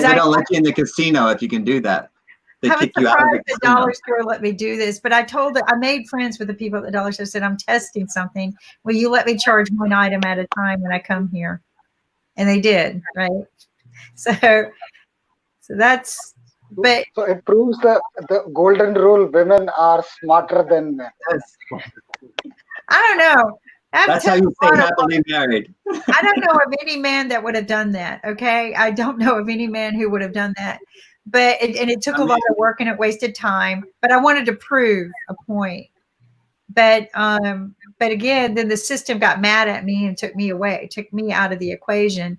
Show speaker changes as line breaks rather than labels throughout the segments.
They don't let you in the casino if you can do that. They kick you out of the
casino. Dollar Store let me do this, but I made friends with the people at the Dollar Store. Said, I'm testing something. Will you let me charge one item at a time when I come here? And they did, right? So that's. But
so it proves the golden rule: women are smarter than men.
I don't know.
That's how you stay happily married.
I don't know of any man that would have done that. Okay, I don't know of any man who would have done that. But it took a lot of work and it wasted time. But I wanted to prove a point. But again, then the system got mad at me and took me away, took me out of the equation.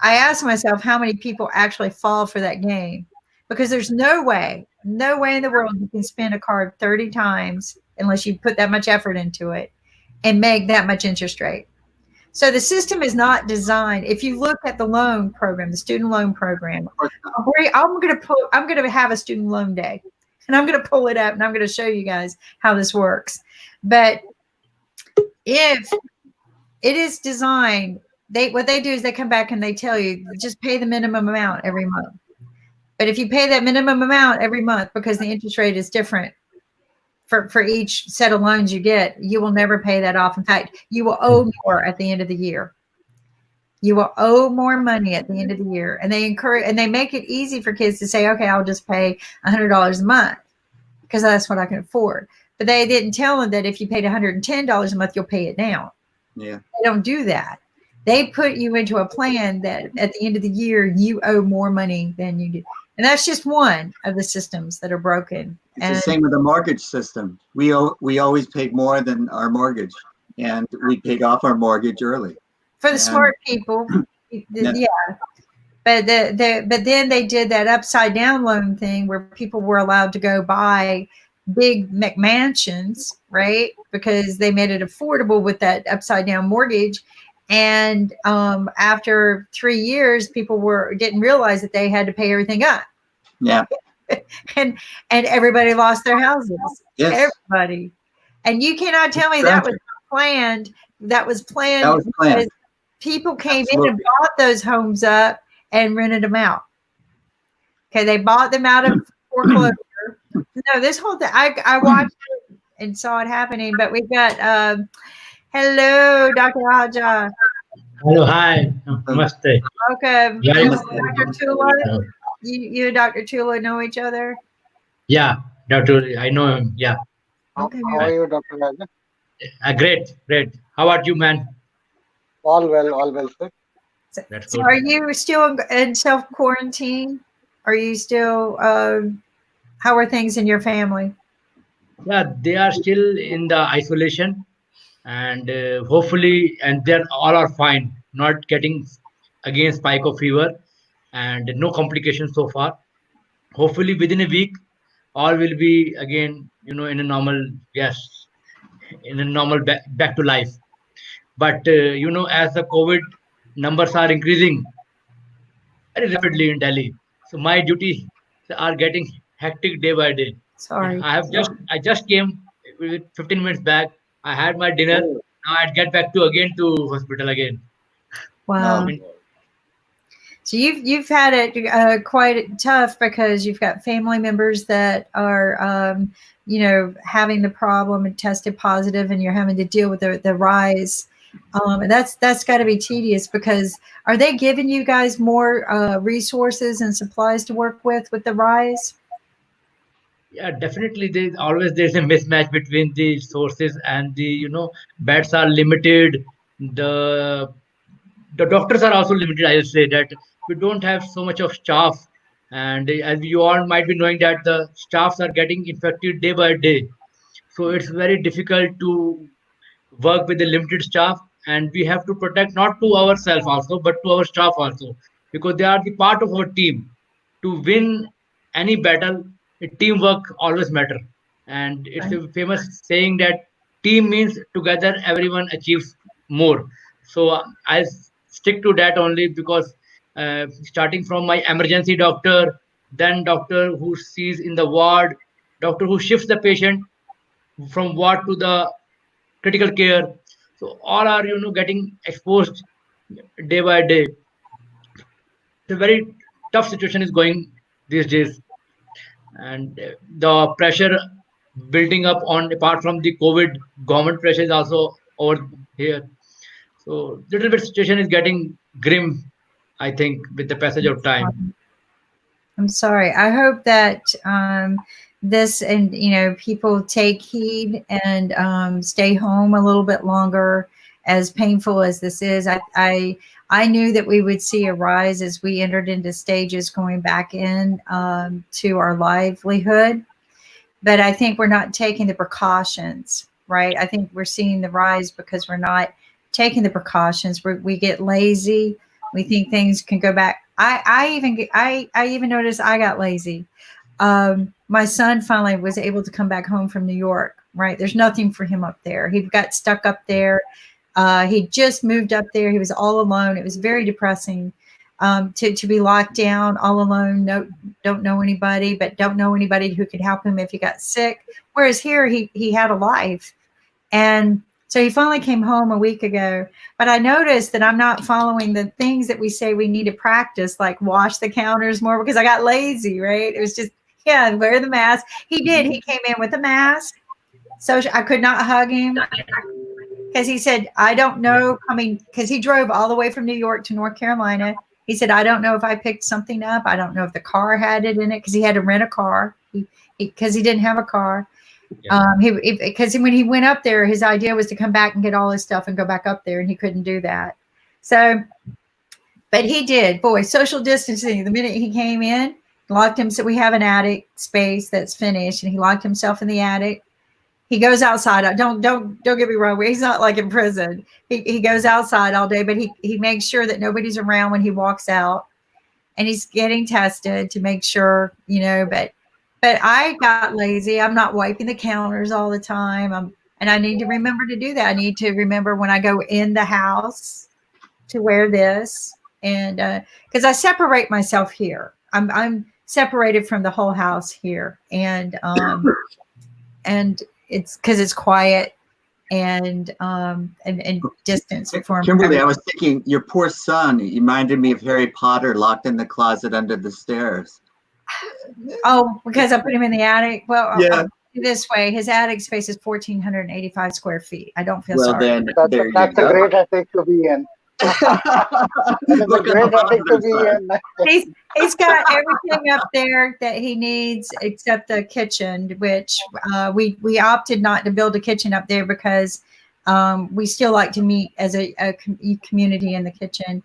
I asked myself how many people actually fall for that game, because there's no way in the world you can spin a card 30 times unless you put that much effort into it and make that much interest rate. So the system is not designed. If you look at the loan program, the student loan program, I'm going to have a student loan day, and I'm going to pull it up and I'm going to show you guys how this works. But if it is designed, what they do is they come back and they tell you just pay the minimum amount every month. But if you pay that minimum amount every month, because the interest rate is different for each set of loans you get, you will never pay that off. In fact, you will owe more at the end of the year. You will owe more money at the end of the year. And they make it easy for kids to say, okay, I'll just pay $100 a month because that's what I can afford. But they didn't tell them that if you paid $110 a month, you'll pay it down.
Yeah.
They don't do that. They put you into a plan that at the end of the year, you owe more money than you do. And that's just one of the systems that are broken.
It's the same with the mortgage system. We always paid more than our mortgage, and we paid off our mortgage early.
For the smart people, yeah. But then they did that upside down loan thing where people were allowed to go buy big McMansions, right? Because they made it affordable with that upside down mortgage. And after 3 years, people didn't realize that they had to pay everything up.
Yeah.
and everybody lost their houses.
Yes.
Everybody. And you cannot tell me that was planned. That was planned. Because people came in and bought those homes up and rented them out. Okay, they bought them out of foreclosure. No, this whole thing, I watched it and saw it happening. But we've got hello, Dr. Raja.
Hello, hi. Namaste.
Welcome. Dr. Tula. You and Dr. Tula know each other?
Yeah, Dr. I know him. Yeah.
Okay.
How are you, Dr. Raja?
Great. How are you, man?
All well, sir.
So are you still in self-quarantine? Are you still, how are things in your family?
Yeah, they are still in the isolation, and hopefully, and they're all are fine, not getting again spike of fever, and no complications so far. Hopefully, within a week, all will be again, in a normal, yes, in a normal back to life. But as the COVID numbers are increasing very rapidly in Delhi, so my duties are getting hectic day by day.
Sorry.
I just came with 15 minutes back. I had my dinner. Now I'd get back to hospital again.
Wow. So you've had it quite tough because you've got family members that are having the problem and tested positive, and you're having to deal with the rise. And that's got to be tedious, because are they giving you guys more resources and supplies to work with the rise?
Yeah, definitely. There's a mismatch between the sources and the beds are limited. The doctors are also limited. I will say that we don't have so much of staff, and as you all might be knowing that the staffs are getting infected day by day. So it's very difficult to work with the limited staff, and we have to protect not to ourselves also, but to our staff also, because they are the part of our team. To win any battle, teamwork always matter, and it's a famous saying that team means together everyone achieves more. So I'll stick to that only, because starting from my emergency doctor, then doctor who sees in the ward, doctor who shifts the patient from ward to the critical care. So all are getting exposed day by day. It's a very tough situation is going these days, and the pressure building up on, apart from the COVID, government pressure is also over here. So little bit situation is getting grim, I think, with the passage of time.
I'm sorry. I hope that this and people take heed and stay home a little bit longer. As painful as this is, I knew that we would see a rise as we entered into stages going back in to our livelihood. But I think we're not taking the precautions, right? I think we're seeing the rise because we're not taking the precautions. We get lazy. We think things can go back. I even noticed I got lazy. My son finally was able to come back home from New York, right? There's nothing for him up there. He got stuck up there. He just moved up there. He was all alone. It was very depressing to be locked down all alone. Don't know anybody, but don't know anybody who could help him if he got sick. Whereas here he had a life. And so he finally came home a week ago, but I noticed that I'm not following the things that we say we need to practice, like wash the counters more, because I got lazy, right? It was just, yeah, wear the mask. He did. He came in with a mask. So I could not hug him because he said, I don't know, because he drove all the way from New York to North Carolina. He said, I don't know if I picked something up. I don't know if the car had it in it, because he had to rent a car because he didn't have a car.
Yeah.
Because when he went up there, his idea was to come back and get all his stuff and go back up there, and he couldn't do that. So, but he did. Boy, social distancing. The minute he came in, locked him. So we have an attic space that's finished, and he locked himself in the attic. He goes outside. Don't get me wrong. He's not like in prison. He goes outside all day, but he makes sure that nobody's around when he walks out, and he's getting tested to make sure, But I got lazy. I'm not wiping the counters all the time. And I need to remember to do that. I need to remember when I go in the house to wear this, and because I separate myself here. I'm separated from the whole house here, and it's because it's quiet and distance from
Kimberly, I was thinking your poor son reminded me of Harry Potter locked in the closet under the stairs.
Oh, because I put him in the attic. Well,
Yeah.
I'll put it this way, his attic space is 1,485 square feet. I don't feel
Well,
sorry.
then there you
That's a
go.
great attic to be in. That is a
Look on the
great attic to
positive
be
side.
in.
He's got everything up there that he needs except the kitchen, which we opted not to build a kitchen up there because we still like to meet as a community in the kitchen.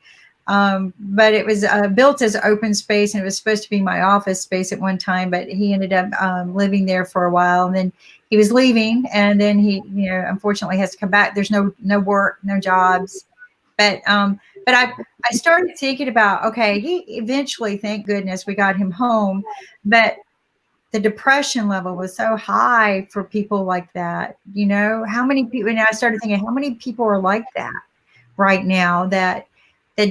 But it was built as open space, and it was supposed to be my office space at one time, but he ended up living there for a while, and then he was leaving, and then he, unfortunately has to come back. There's no work, no jobs. But I started thinking about, okay, he eventually, thank goodness, we got him home, but the depression level was so high for people like that. How many people, and I started thinking, how many people are like that right now that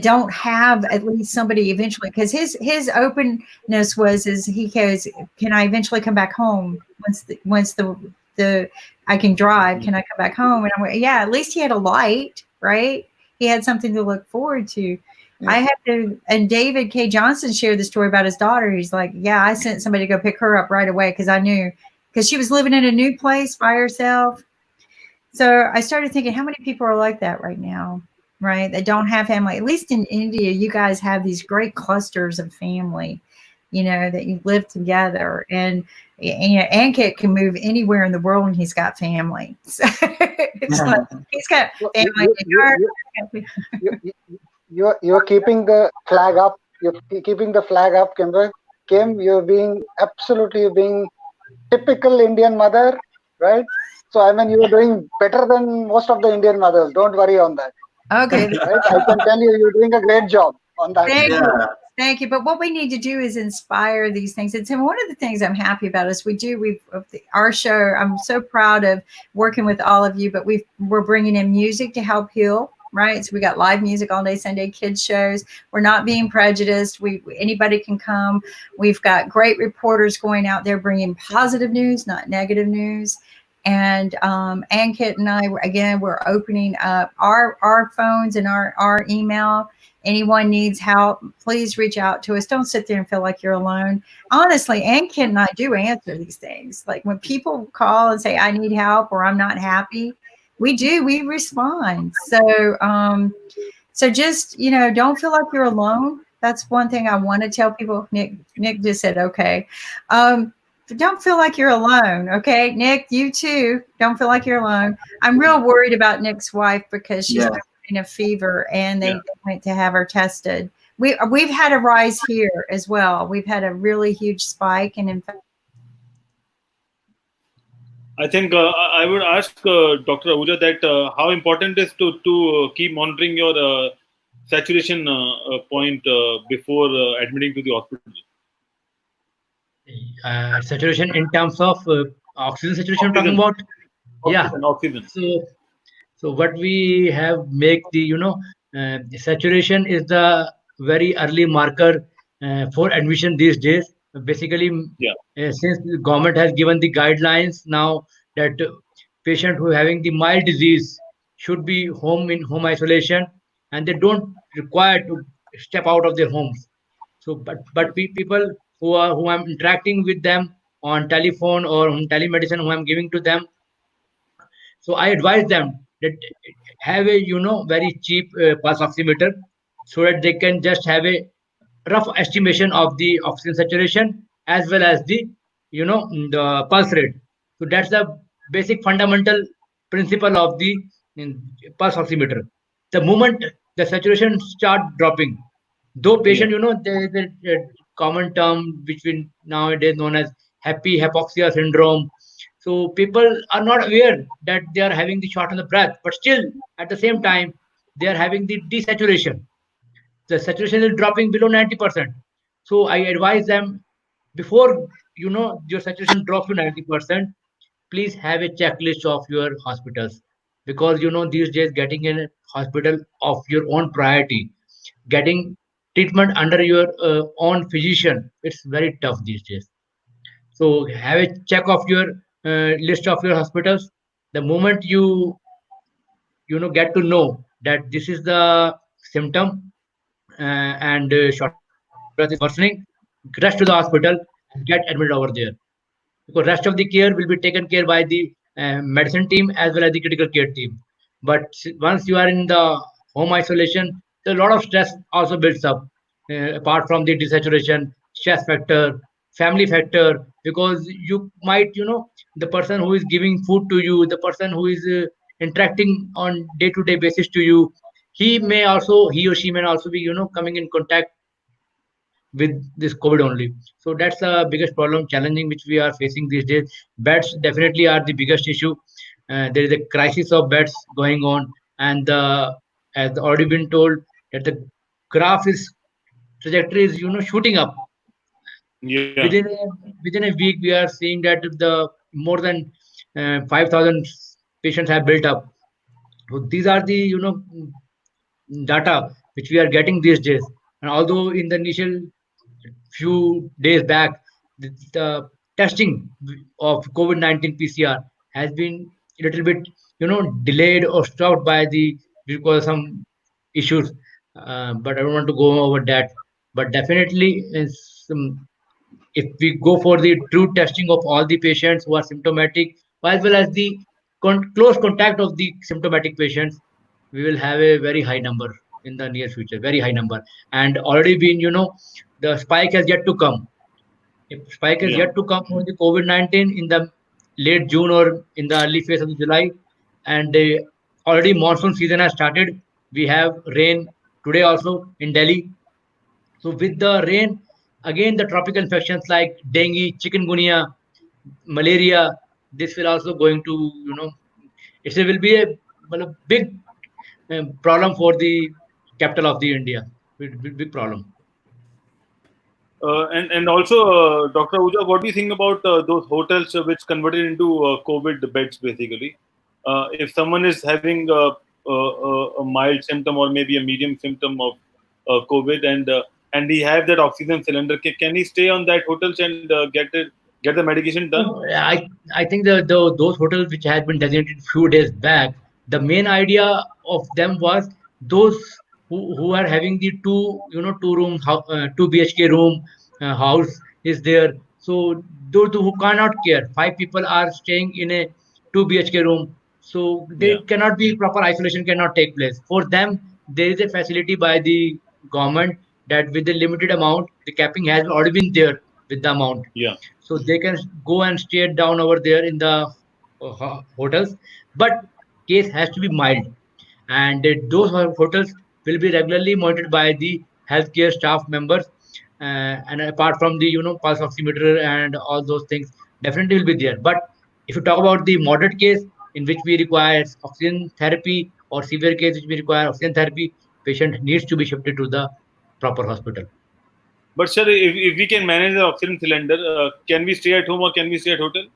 don't have at least somebody eventually, because his openness was he goes, can I eventually come back home once the I can drive, can I come back home? And I'm like, yeah, at least he had a light, right? He had something to look forward to. Yeah. I had to, and David K. Johnson shared the story about his daughter. He's like, yeah, I sent somebody to go pick her up right away because I knew, because she was living in a new place by herself. So I started thinking, how many people are like that right now? Right, that don't have family. At least in India, you guys have these great clusters of family, that you live together. And Ankit can move anywhere in the world, and he's got family. So it's like he's got family.
You're keeping the flag up. You're keeping the flag up, Kimber. Kim, you're being typical Indian mother, right? So you're doing better than most of the Indian mothers. Don't worry on that.
Okay.
Right? I can tell you're doing a great job on that.
Thank you. But what we need to do is inspire these things. And one of the things I'm happy about is our show. I'm so proud of working with all of you, but we're bringing in music to help heal. Right. So we got live music all day Sunday, kids shows. We're not being prejudiced. Anybody can come. We've got great reporters going out there bringing positive news, not negative news. And Ankit and I, again, we're opening up our phones and our email. anyone needs help, please reach out to us. Don't sit there and feel like you're alone. Honestly, and Ken and I do answer these things. Like when people call and say, I need help or I'm not happy, we respond. So just, don't feel like you're alone. That's one thing I want to tell people. Nick just said, okay. Don't feel like you're alone. Okay. Nick, you too. Don't feel like you're alone. I'm real worried about Nick's wife because she's in a fever and they went to have her tested. We've had a rise here as well. We've had a really huge spike in fact.
I think I would ask Dr. Ahuja that how important is to keep monitoring your saturation point before admitting to the hospital.
Saturation in terms of oxygen saturation, talking about
oxygen.
So what we have make the saturation is the very early marker for admission these days. Basically, since the government has given the guidelines now that patient who having the mild disease should be in home isolation, and they don't require to step out of their homes. So, but people who I'm interacting with them on telephone or on telemedicine, who I'm giving to them, so I advise them that have a very cheap pulse oximeter, so that they can just have a rough estimation of the oxygen saturation as well as the the pulse rate. So that's the basic fundamental principle of the pulse oximeter. The moment the saturation start dropping, though patient there is a common term which we nowadays known as happy hypoxia syndrome. So people are not aware that they are having the short on the breath, but still at the same time they are having the desaturation. The saturation is dropping below 90%. So I advise them, before your saturation drops to 90%, please have a checklist of your hospitals, because these days getting in a hospital of your own priority, getting treatment under your own physician, it's very tough these days. So have a check of your list of your hospitals. The moment you get to know that this is the symptom and short breath is worsening, rush to the hospital and get admitted over there, because rest of the care will be taken care by the medicine team as well as the critical care team. But once you are in the home isolation, a lot of stress also builds up, apart from the desaturation, stress factor, family factor, because you might the person who is giving food to you, the person who is interacting on day-to-day basis to you, he or she may also be coming in contact with this COVID only. So that's the biggest problem, challenging, which we are facing these days. Beds definitely are the biggest issue. There is a crisis of beds going on, and as already been told that the graph is trajectory is shooting up.
Yeah.
Within a week, we are seeing that the more than 5,000 patients have built up. So these are the data which we are getting these days. And although in the initial few days back, the testing of COVID-19 PCR has been a little bit, delayed or stopped because of some issues. But I don't want to go over that. But definitely, if we go for the true testing of all the patients who are symptomatic, as well as the close contact of the symptomatic patients, we will have a very high number in the near future, very high number. And already been, the spike has yet to come. If spike has yet to come for the COVID-19 in the late June or in the early phase of July, and already monsoon season has started. We have rain today also in Delhi. So with the rain, again the tropical infections like dengue, chikungunya, malaria, this will also going to it will be a big problem for the capital of the India. Big problem.
And also, Dr. Ahuja, what do you think about those hotels which converted into COVID beds, basically? If someone is having a mild symptom or maybe a medium symptom of COVID and he have that oxygen cylinder, can he stay on that hotels and get the medication done?
I think those hotels which had been designated few days back, the main idea of them was those who are having the two room 2 BHK room house is there. So those who cannot care, 5 people are staying in a 2 BHK room, so they
Yeah.
cannot be proper isolation cannot take place. For them, there is a facility by the government that with the limited amount, the capping has already been there with the amount,
Yeah.
so they can go and stay down over there in the hotels. But case has to be mild, and those hotels will be regularly monitored by the healthcare staff members, and apart from the pulse oximeter and all those things definitely will be there. But if you talk about the moderate case in which we require oxygen therapy, or severe case which we require oxygen therapy, patient needs to be shifted to the proper hospital.
But sir, if we can manage the oxygen cylinder, can we stay at home or can we stay at hotel?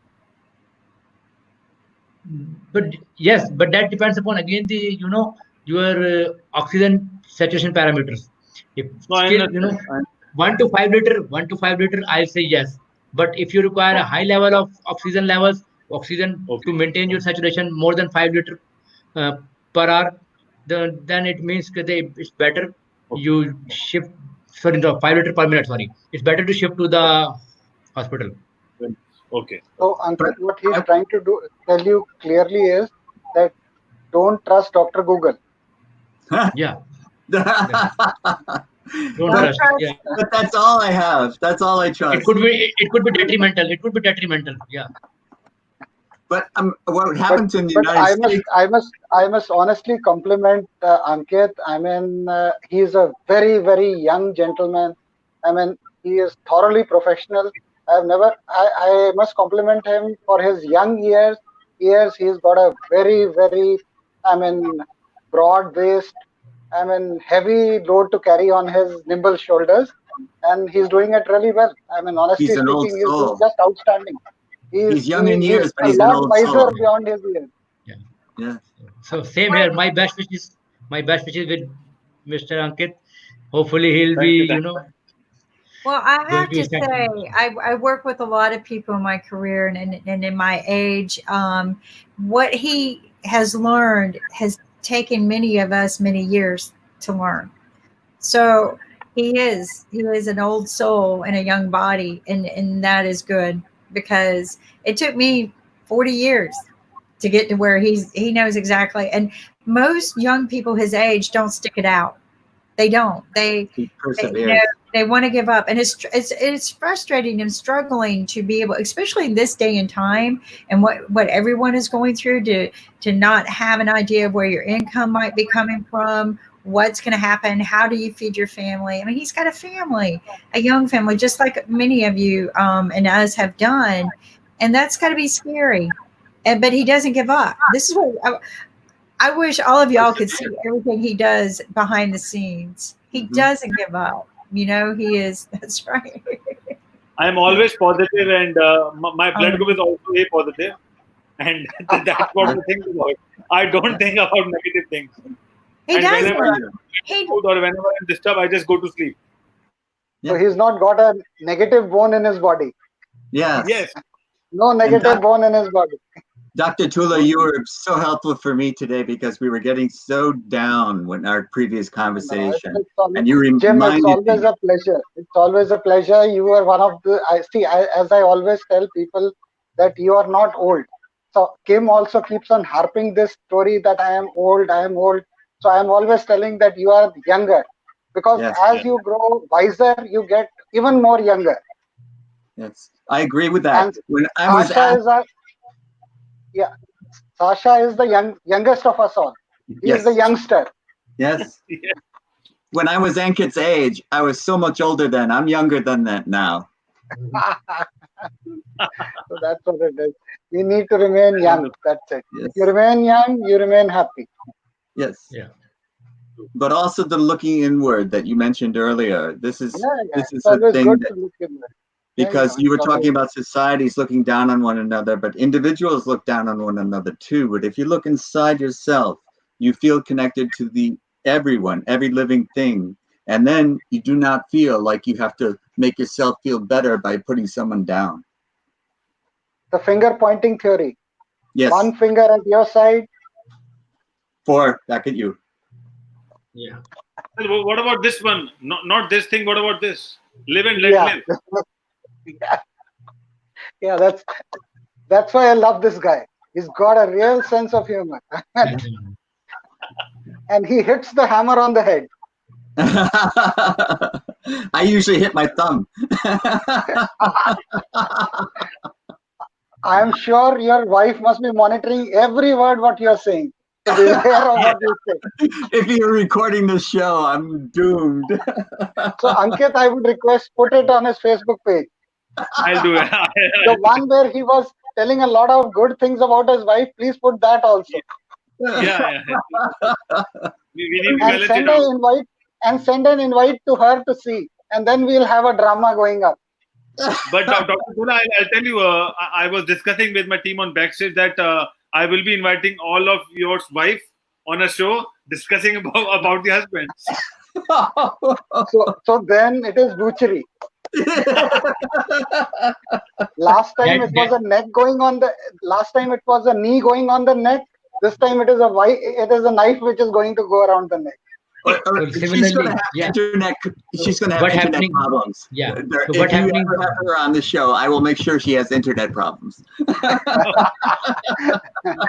But yes, but that depends upon again the your oxygen saturation parameters. If
No, I
still
understand.
1 to 5 liter, I'll say yes. But if you require a high level of oxygen to
Okay.
maintain your saturation more than 5 liter uh, per hour, then it means that it's better you shift. Sorry, no, 5 liter per minute. Sorry, it's better to shift to the hospital.
Okay.
So, Ankit, what he's
I-
trying to tell you clearly is that don't trust Dr. Google.
Yeah,
but
don't
Don't
trust.
trust-
Yeah.
that's all I have. That's all I trust.
It could be detrimental. It could be detrimental. Yeah.
But what
But,
happens in the
but
United States?
I must honestly compliment Ankit. I mean, he is a very, very young gentleman. I mean, he is thoroughly professional. I must compliment him for his young years. He's got a very, very, I mean, broad-based, I mean, heavy load to carry on his nimble shoulders, and he's doing it really well. I mean, honestly
He's an old
speaking, he's doing
soul.
just outstanding.
He's young in years, but
a
he's an
lot
old
wiser
soul.
beyond his years.
Yeah.
So same here. My best wishes. My best wishes with Mr. Ankit. Hopefully he'll
Thank
be,
you.
Well, I
going
have
to
to say, I work with a lot of people in my career and in my age. What he has learned has taken many of us many years to learn. So he is an old soul in a young body, and that is good because it took me 40 years to get to where he knows exactly. And most young people his age don't stick it out. They don't.
He
They,
perseveres.
they want to give up, and it's frustrating and struggling to be able, especially in this day and time, and what everyone is going through, to not have an idea of where your income might be coming from, what's going to happen, how do you feed your family. I mean, he's got a family, a young family, just like many of you and us have done, and that's got to be scary. But he doesn't give up. This is what I wish all of y'all could see everything he does behind the scenes. He doesn't give up. He is. That's right.
I am always positive, and my blood group is also A positive, and that's what I think about. I don't think about negative things.
He
And
doesn't.
whenever
He,
or whenever I'm disturbed, I just go to sleep.
So he's not got a negative bone in his body.
Yes.
Yes.
No negative bone in his body.
Dr. Tula, you were so helpful for me today because we were getting so down when our previous conversation. And you
Jim,
reminded
it's always
me.
a pleasure. It's always a pleasure. You are one of the, as I always tell people, that you are not old. So Kim also keeps on harping this story that I am old. So I am always telling that you are younger, because
Yes,
as you grow wiser, you get even more younger.
Yes, I agree with that.
And
When I was
Sasha is the youngest of us all. He is the youngster.
Yes.
Yes.
When I was Ankit's age, I was so much older then. I'm younger than that now.
So that's what it is. We need to remain young. That's it.
Yes.
You remain young, you remain happy.
Yes.
Yeah.
But also the looking inward that you mentioned earlier. This is this is
It's
a
always
thing
good
that,
to look inward.
because
Yeah,
you were
it's
talking
always-
about societies looking down on one another, but individuals look down on one another too. But if you look inside yourself, you feel connected to everyone, every living thing. And then you do not feel like you have to make yourself feel better by putting someone down.
The finger pointing theory.
Yes.
One finger at your side.
4 back at you.
Yeah.
Well, what about this one? Not this thing. What about this? Live and let
Yeah.
live.
Yeah, that's why I love this guy. He's got a real sense of humor. And he hits the hammer on the head.
I usually hit my thumb.
I'm sure your wife must be monitoring every word what you're saying to be aware of what you say.
If you're recording this show, I'm doomed.
So Ankit, I would request put it on his Facebook page.
I'll do it.
The one where he was telling a lot of good things about his wife, please put that also.
Yeah. We need to
And
balance
send
it out.
send an invite to her to see. And then we'll have a drama going up.
But Dr. Tula, I'll tell you, I was discussing with my team on backstage that I will be inviting all of your wife on a show discussing about the husbands.
So then it is butchery. Last time it was a neck going on the. Last time it was a knee going on the neck. This time it is a knife which is going to go around the neck.
Or she's going to have internet. She's going to have internet problems.
Yeah.
If you ever have her on the show, I will make sure she has internet problems.
All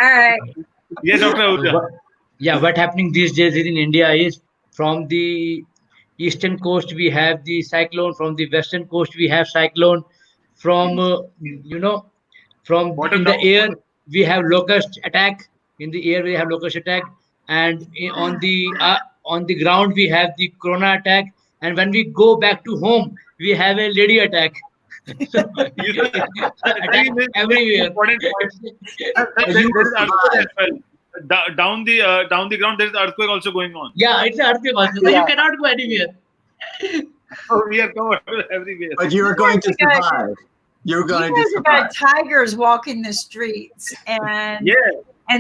right.
Yes, Dr. Ahuja.
Yeah, what happening these days in India is from the eastern coast we have the cyclone, from the western coast we have cyclone, from from in the air we have locust attack. In the air we have locust attack, and on the ground we have the corona attack, and when we go back to home we have a lady attack. So, attack everywhere.
Down the ground, there is earthquake also going on.
Yeah, it's an earthquake also. So you cannot go anywhere.
Oh, we are covered everywhere.
But you are going to survive. You're going to survive.
Tigers walking the streets and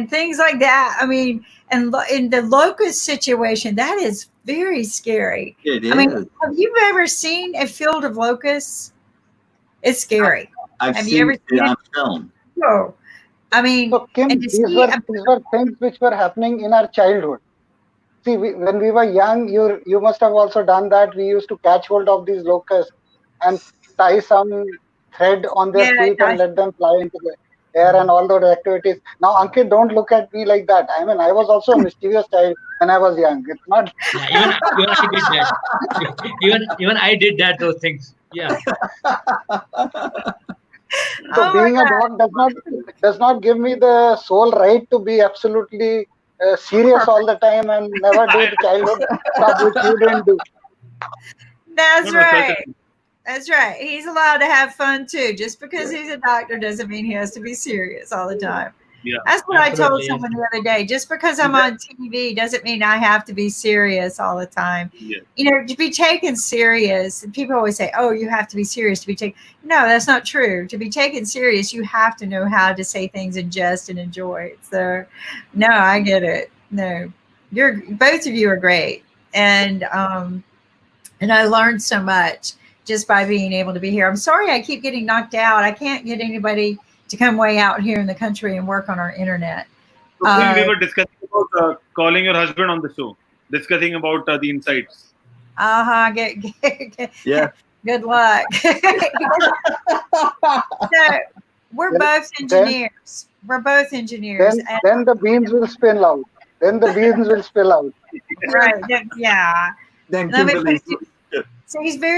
things like that. I mean, and in the locust situation, that is very scary.
It is.
I mean, have you ever seen a field of locusts? It's scary.
Have
you
seen
ever
it
seen
on
it?
film.
No. I mean,
so Kim, these were things which were happening in our childhood. See, when we were young, you must have also done that. We used to catch hold of these locusts and tie some thread on their feet and let them fly into the air and all those activities. Now, Ankit, don't look at me like that. I mean, I was also a mischievous child when I was young. It's not.
Yeah, even I did that. even I did that. Those things. Yeah.
So being a dog does not give me the sole right to be absolutely serious all the time and never do the childhood stuff which you didn't do.
That's right. That's right. He's allowed to have fun too. Just because he's a doctor doesn't mean he has to be serious all the time.
Yeah,
that's what I told someone the other day. Just because I'm on TV doesn't mean I have to be serious all the time.
Yeah.
You know, to be taken serious, and people always say, "Oh, you have to be serious to be taken." No, that's not true. To be taken serious, you have to know how to say things in jest and enjoy it. So, no, I get it. No, both of you are great, and I learned so much just by being able to be here. I'm sorry I keep getting knocked out. I can't get anybody to come way out here in the country and work on our internet.
So we were discussing about calling your husband on the show, discussing about the insights.
Yeah.
Good luck. So we're both engineers. We're both engineers.
Then the beans will spill out. Right.
Yeah.
Then
So he's very